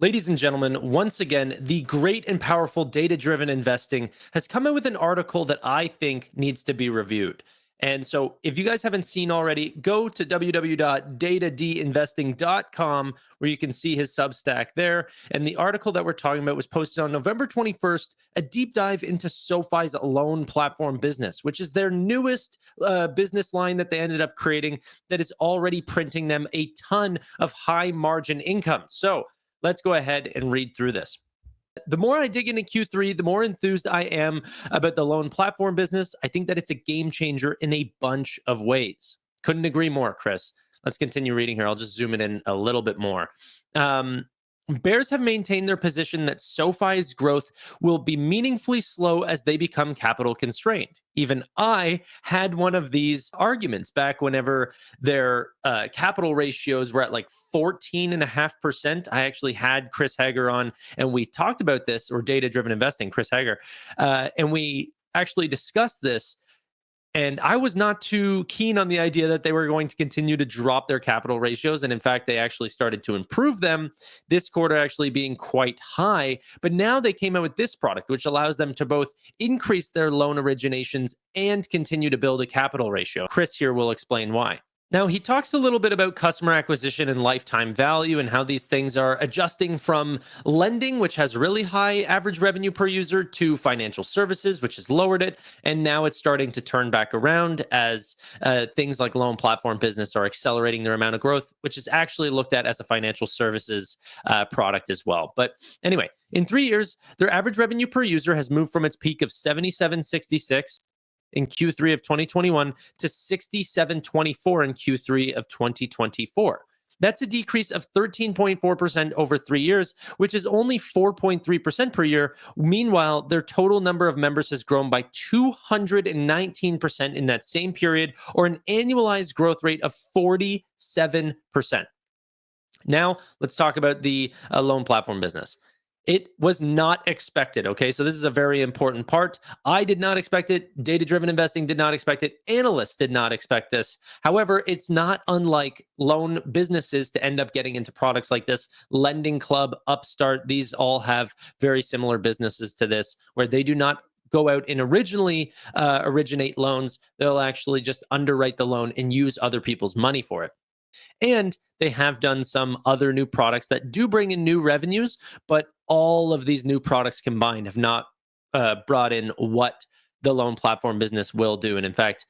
Ladies and gentlemen, once again, the great and powerful data driven investing has come out with an article that I think needs to be reviewed. And so, if you guys haven't seen already, go to www.datadinvesting.com where you can see his Substack there. And the article that we're talking about was posted on November 21st, a deep dive into SoFi's loan platform business, which is their newest business line that they ended up creating that is already printing them a ton of high margin income. So, let's go ahead and read through this. The more I dig into Q3, the more enthused I am about the loan platform business. I think that it's a game changer in a bunch of ways. Couldn't agree more, Chris. Let's continue reading here. I'll just zoom it in a little bit more. Bears have maintained their position that SoFi's growth will be meaningfully slow as they become capital constrained. Even I had one of these arguments back whenever their capital ratios were at like 14.5%. I actually had Chris Hager on and we talked about this, or data driven investing, Chris Hager, and we actually discussed this. And I was not too keen on the idea that they were going to continue to drop their capital ratios. And in fact, they actually started to improve them, this quarter actually being quite high. But now they came out with this product, which allows them to both increase their loan originations and continue to build a capital ratio. Chris here will explain why. Now, he talks a little bit about customer acquisition and lifetime value and how these things are adjusting from lending, which has really high average revenue per user, to financial services, which has lowered it. And now it's starting to turn back around as things like loan platform business are accelerating their amount of growth, which is actually looked at as a financial services product as well. But anyway, in 3 years, their average revenue per user has moved from its peak of $77.66 in Q3 of 2021 to $67.24 in Q3 of 2024. That's a decrease of 13.4% over 3 years, which is only 4.3% per year. Meanwhile, their total number of members has grown by 219% in that same period, or an annualized growth rate of 47%. Now, let's talk about the loan platform business. It was not expected, okay? So this is a very important part. I did not expect it. Data-driven investing did not expect it. Analysts did not expect this. However, it's not unlike loan businesses to end up getting into products like this. Lending Club, Upstart, these all have very similar businesses to this, where they do not go out and originate loans. They'll actually just underwrite the loan and use other people's money for it. And they have done some other new products that do bring in new revenues, but all of these new products combined have not brought in what the loan platform business will do. And in fact,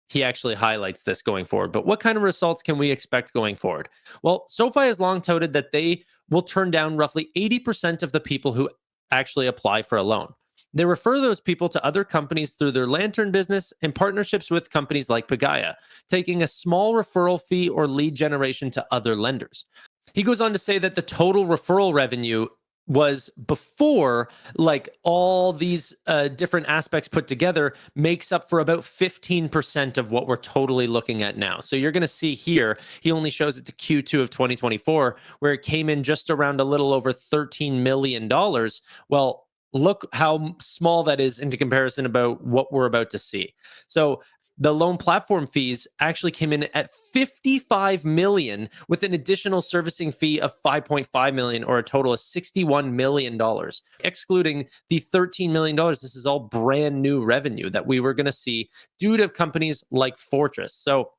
he actually highlights this going forward. But what kind of results can we expect going forward? Well, SoFi has long touted that they will turn down roughly 80% of the people who actually apply for a loan. They refer those people to other companies through their Lantern business and partnerships with companies like Pagaya, taking a small referral fee or lead generation to other lenders. He goes on to say that the total referral revenue was before, like, all these different aspects put together, makes up for about 15% of what we're totally looking at now. So you're going to see here, he only shows it to Q2 of 2024, where it came in just around a little over $13 million. Well, look how small that is into comparison about what we're about to see. So the loan platform fees actually came in at $55 million, with an additional servicing fee of $5.5 million, or a total of $61 million. Excluding the $13 million, this is all brand new revenue that we were going to see due to companies like Fortress. So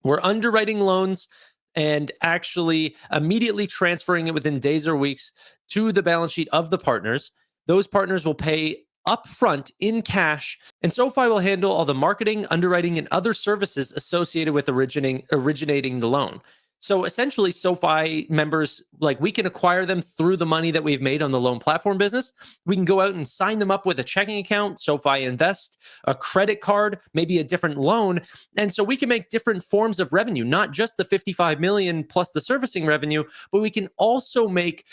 we're underwriting loans and actually immediately transferring it within days or weeks to the balance sheet of the partners. Those partners will pay upfront in cash, and SoFi will handle all the marketing, underwriting, and other services associated with originating the loan. So essentially, SoFi members, like, we can acquire them through the money that we've made on the loan platform business. We can go out and sign them up with a checking account, SoFi Invest, a credit card, maybe a different loan. And so we can make different forms of revenue, not just the 55 million plus the servicing revenue, but we can also make,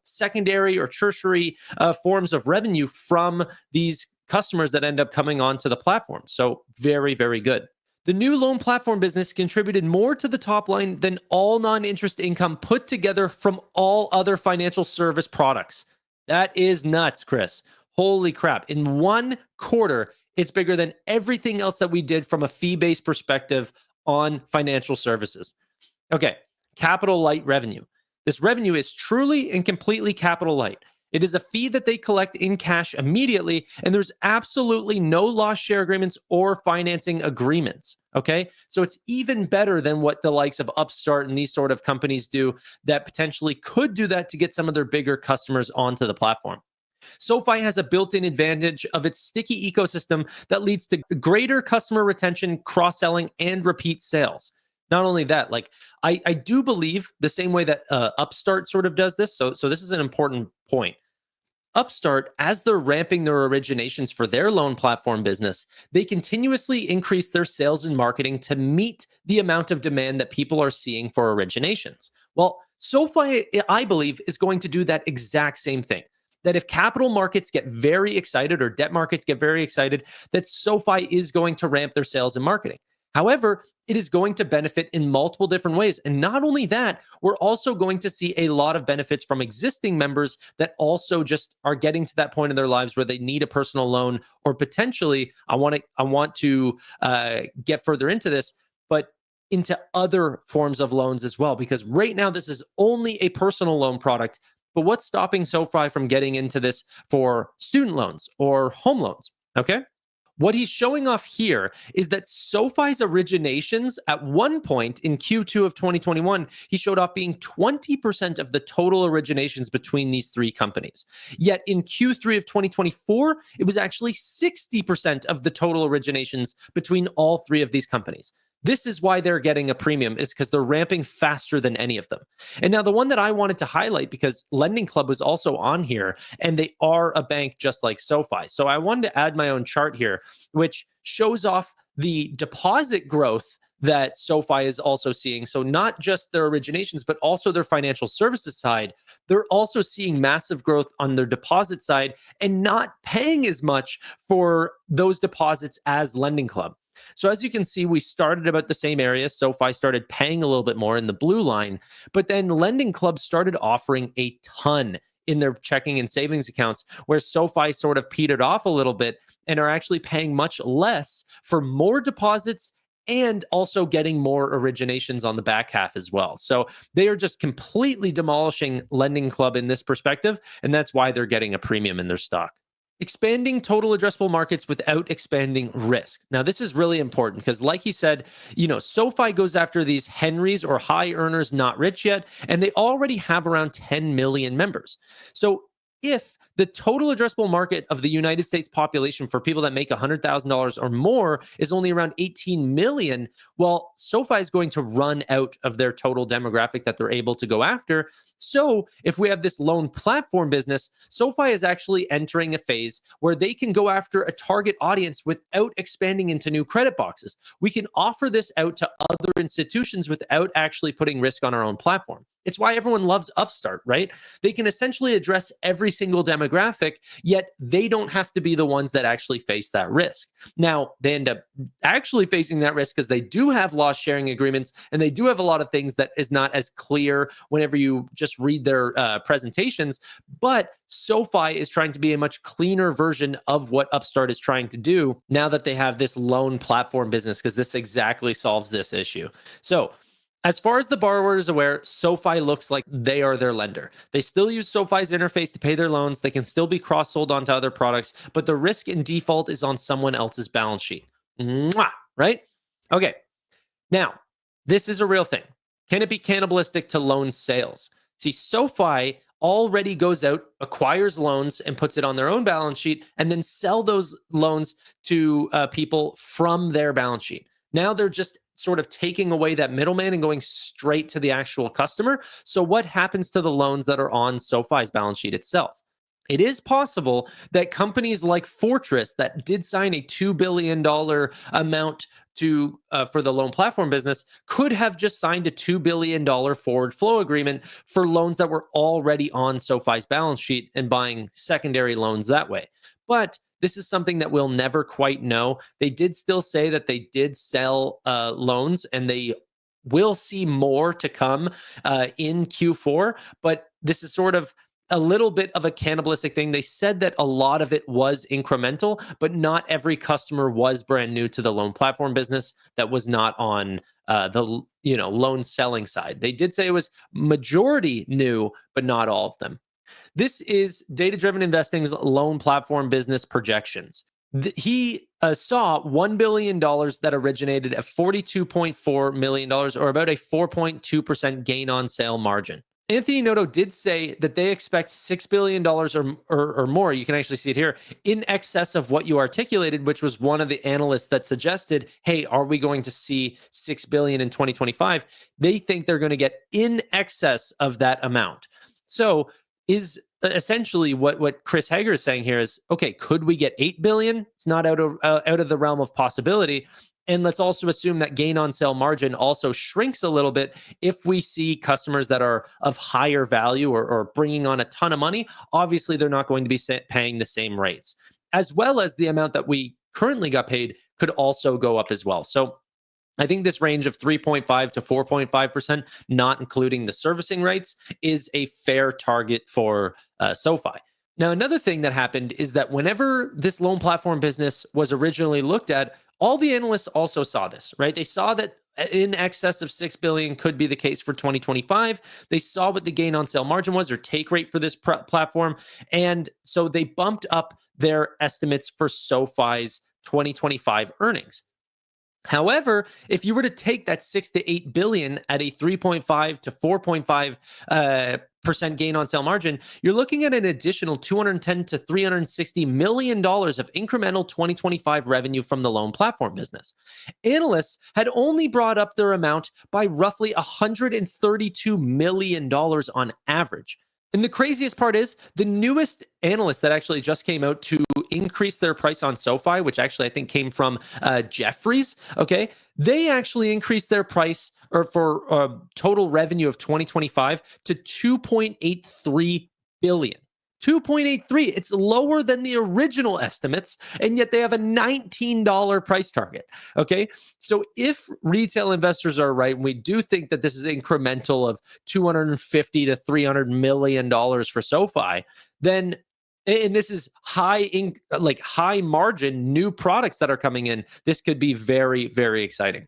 secondary or tertiary forms of revenue from these customers that end up coming onto the platform. So very, very good. The new loan platform business contributed more to the top line than all non-interest income put together from all other financial service products. That is nuts, Chris. Holy crap. In one quarter, it's bigger than everything else that we did from a fee-based perspective on financial services. Okay, capital light revenue. This revenue is truly and completely capital light. It is a fee that they collect in cash immediately, and there's absolutely no loss share agreements or financing agreements. Okay. So it's even better than what the likes of Upstart and these sort of companies do that potentially could do that to get some of their bigger customers onto the platform. SoFi has a built in advantage of its sticky ecosystem that leads to greater customer retention, cross selling, and repeat sales. Not only that, like I do believe the same way that Upstart sort of does this. So this is an important point. Upstart, as they're ramping their originations for their loan platform business, they continuously increase their sales and marketing to meet the amount of demand that people are seeing for originations. Well, SoFi, I believe, is going to do that exact same thing. That if capital markets get very excited or debt markets get very excited, that SoFi is going to ramp their sales and marketing. However, it is going to benefit in multiple different ways. And not only that, we're also going to see a lot of benefits from existing members that also just are getting to that point in their lives where they need a personal loan, or potentially, I want to get further into this, but into other forms of loans as well. Because right now, this is only a personal loan product. But what's stopping SoFi from getting into this for student loans or home loans? Okay. What he's showing off here is that SoFi's originations at one point in Q2 of 2021, he showed off being 20% of the total originations between these three companies. Yet in Q3 of 2024, it was actually 60% of the total originations between all three of these companies. This is why they're getting a premium, is because they're ramping faster than any of them. And now the one that I wanted to highlight, because Lending Club was also on here, and they are a bank just like SoFi. So I wanted to add my own chart here, which shows off the deposit growth that SoFi is also seeing. So not just their originations, but also their financial services side. They're also seeing massive growth on their deposit side and not paying as much for those deposits as Lending Club. So as you can see, we started about the same area. SoFi started paying a little bit more in the blue line, but then Lending Club started offering a ton in their checking and savings accounts, where SoFi sort of petered off a little bit and are actually paying much less for more deposits and also getting more originations on the back half as well. So they are just completely demolishing Lending Club in this perspective, and that's why they're getting a premium in their stock. Expanding total addressable markets without expanding risk. Now, this is really important because, like he said, SoFi goes after these Henrys or high earners, not rich yet, and they already have around 10 million members. So, if the total addressable market of the United States population for people that make $100,000 or more is only around 18 million, well, SoFi is going to run out of their total demographic that they're able to go after. So if we have this loan platform business, SoFi is actually entering a phase where they can go after a target audience without expanding into new credit boxes. We can offer this out to other institutions without actually putting risk on our own platform. It's why everyone loves Upstart, right? They can essentially address every single demographic, yet they don't have to be the ones that actually face that risk. Now, they end up actually facing that risk because they do have loss sharing agreements, and they do have a lot of things that is not as clear whenever you just read their presentations. But SoFi is trying to be a much cleaner version of what Upstart is trying to do now that they have this loan platform business, because this exactly solves this issue. So, as far as the borrower is aware, SoFi looks like they are their lender. They still use SoFi's interface to pay their loans. They can still be cross-sold onto other products, but the risk in default is on someone else's balance sheet. Mwah, right? Okay. Now, this is a real thing. Can it be cannibalistic to loan sales? See, SoFi already goes out, acquires loans, and puts it on their own balance sheet, and then sell those loans to people from their balance sheet. Now they're just sort of taking away that middleman and going straight to the actual customer. So what happens to the loans that are on SoFi's balance sheet itself? It is possible that companies like Fortress, that did sign a $2 billion amount to for the loan platform business, could have just signed a $2 billion forward flow agreement for loans that were already on SoFi's balance sheet and buying secondary loans that way. But this is something that we'll never quite know. They did still say that they did sell loans, and they will see more to come in Q4. But this is sort of a little bit of a cannibalistic thing. They said that a lot of it was incremental, but not every customer was brand new to the loan platform business that was not on the loan selling side. They did say it was majority new, but not all of them. This is Data Driven Investing's loan platform business projections. He saw $1 billion that originated at $42.4 million, or about a 4.2% gain on sale margin. Anthony Noto did say that they expect $6 billion or more. You can actually see it here, in excess of what you articulated, which was one of the analysts that suggested, hey, are we going to see $6 billion in 2025? They think they're going to get in excess of that amount. So is essentially what Chris Hager is saying here is, okay, could we get 8 billion? It's not out of the realm of possibility. And let's also assume that gain on sale margin also shrinks a little bit if we see customers that are of higher value or bringing on a ton of money. Obviously, they're not going to be paying the same rates, as well as the amount that we currently got paid could also go up as well. So I think this range of 3.5 to 4.5%, not including the servicing rates, is a fair target for SoFi. Now, another thing that happened is that whenever this loan platform business was originally looked at, all the analysts also saw this, right? They saw that in excess of 6 billion could be the case for 2025. They saw what the gain on sale margin was, or take rate for this platform. And so they bumped up their estimates for SoFi's 2025 earnings. However, if you were to take that 6 to 8 billion at a 3.5 to 4.5 percent gain on sale margin, you're looking at an additional $210 to $360 million of incremental 2025 revenue from the loan platform business. Analysts had only brought up their amount by roughly $132 million on average. And the craziest part is the newest analyst that actually just came out to increase their price on SoFi, which actually I think came from Jefferies. Okay, they actually increased their price for total revenue of 2025 to 2.83 billion. 2.83. It's lower than the original estimates, and yet they have a $19 price target. Okay. So if retail investors are right, and we do think that this is incremental of $250 to $300 million for SoFi, then, and this is high margin new products that are coming in, this could be very, very exciting.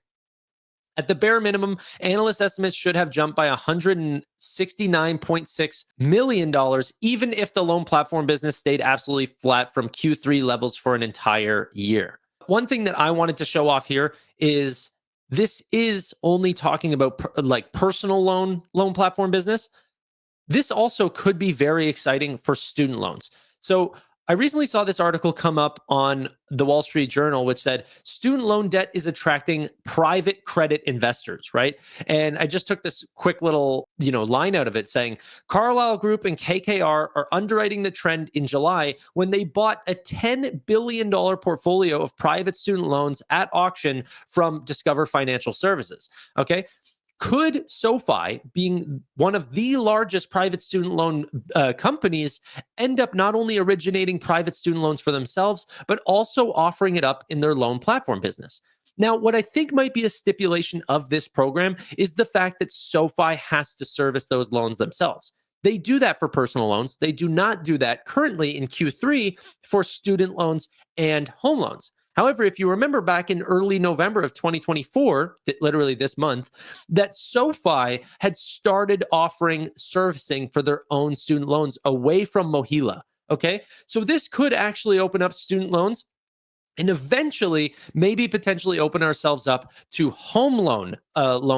At the bare minimum, analyst estimates should have jumped by $169.6 million, even if the loan platform business stayed absolutely flat from Q3 levels for an entire year. One thing that I wanted to show off here is this is only talking about personal loan platform business. This also could be very exciting for student loans. So I recently saw this article come up on the Wall Street Journal, which said student loan debt is attracting private credit investors, right? And I just took this quick little, line out of it saying Carlyle Group and KKR are underwriting the trend in July when they bought a $10 billion portfolio of private student loans at auction from Discover Financial Services. Okay. Could SoFi, being one of the largest private student loan companies, end up not only originating private student loans for themselves, but also offering it up in their loan platform business? Now, what I think might be a stipulation of this program is the fact that SoFi has to service those loans themselves. They do that for personal loans. They do not do that currently in Q3 for student loans and home loans. However, if you remember back in early November of 2024, literally this month, that SoFi had started offering servicing for their own student loans away from Mohila. Okay, so this could actually open up student loans and eventually maybe potentially open ourselves up to home loan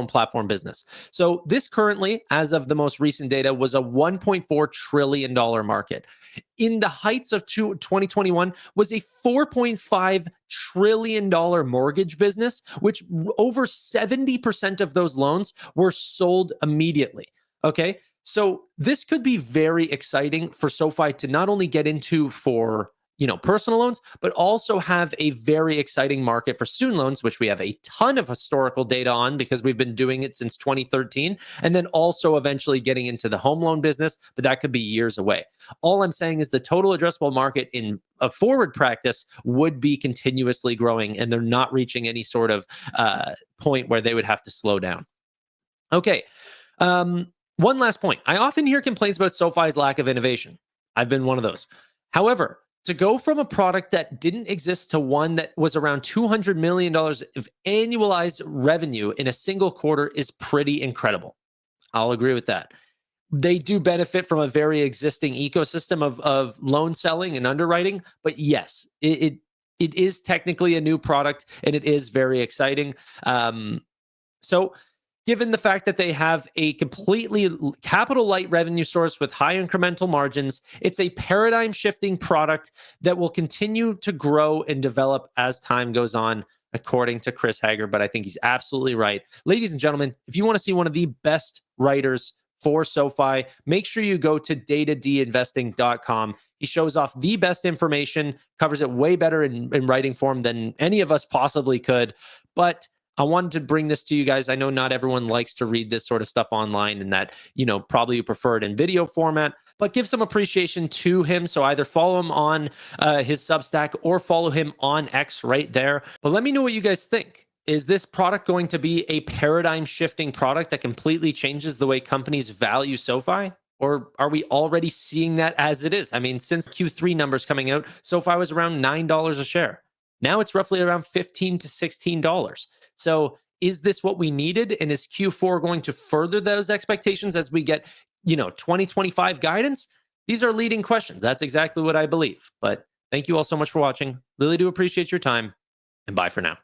platform business. So this currently, as of the most recent data, was a $1.4 trillion market. In the heights of 2021 was a $4.5 trillion mortgage business, which over 70% of those loans were sold immediately. Okay, so this could be very exciting for SoFi to not only get into for personal loans, but also have a very exciting market for student loans, which we have a ton of historical data on because we've been doing it since 2013, and then also eventually getting into the home loan business, but that could be years away. All I'm saying is the total addressable market in a forward practice would be continuously growing, and they're not reaching any sort of point where they would have to slow down. Okay. One last point. I often hear complaints about SoFi's lack of innovation. I've been one of those. However, to go from a product that didn't exist to one that was around $200 million of annualized revenue in a single quarter is pretty incredible. I'll agree with that. They do benefit from a very existing ecosystem of loan selling and underwriting, but yes, it is technically a new product and it is very exciting. So given the fact that they have a completely capital light revenue source with high incremental margins, it's a paradigm shifting product that will continue to grow and develop as time goes on, according to Chris Hager. But I think he's absolutely right. Ladies and gentlemen, if you want to see one of the best writers for SoFi, make sure you go to datadinvesting.com. He shows off the best information, covers it way better in writing form than any of us possibly could. But I wanted to bring this to you guys. I know not everyone likes to read this sort of stuff online and that, probably you prefer it in video format, but give some appreciation to him. So either follow him on his Substack or follow him on X right there. But let me know what you guys think. Is this product going to be a paradigm shifting product that completely changes the way companies value SoFi? Or are we already seeing that as it is? I mean, since Q3 numbers coming out, SoFi was around $9 a share. Now it's roughly around $15 to $16. So is this what we needed? And is Q4 going to further those expectations as we get, 2025 guidance? These are leading questions. That's exactly what I believe. But thank you all so much for watching. Really do appreciate your time. And bye for now.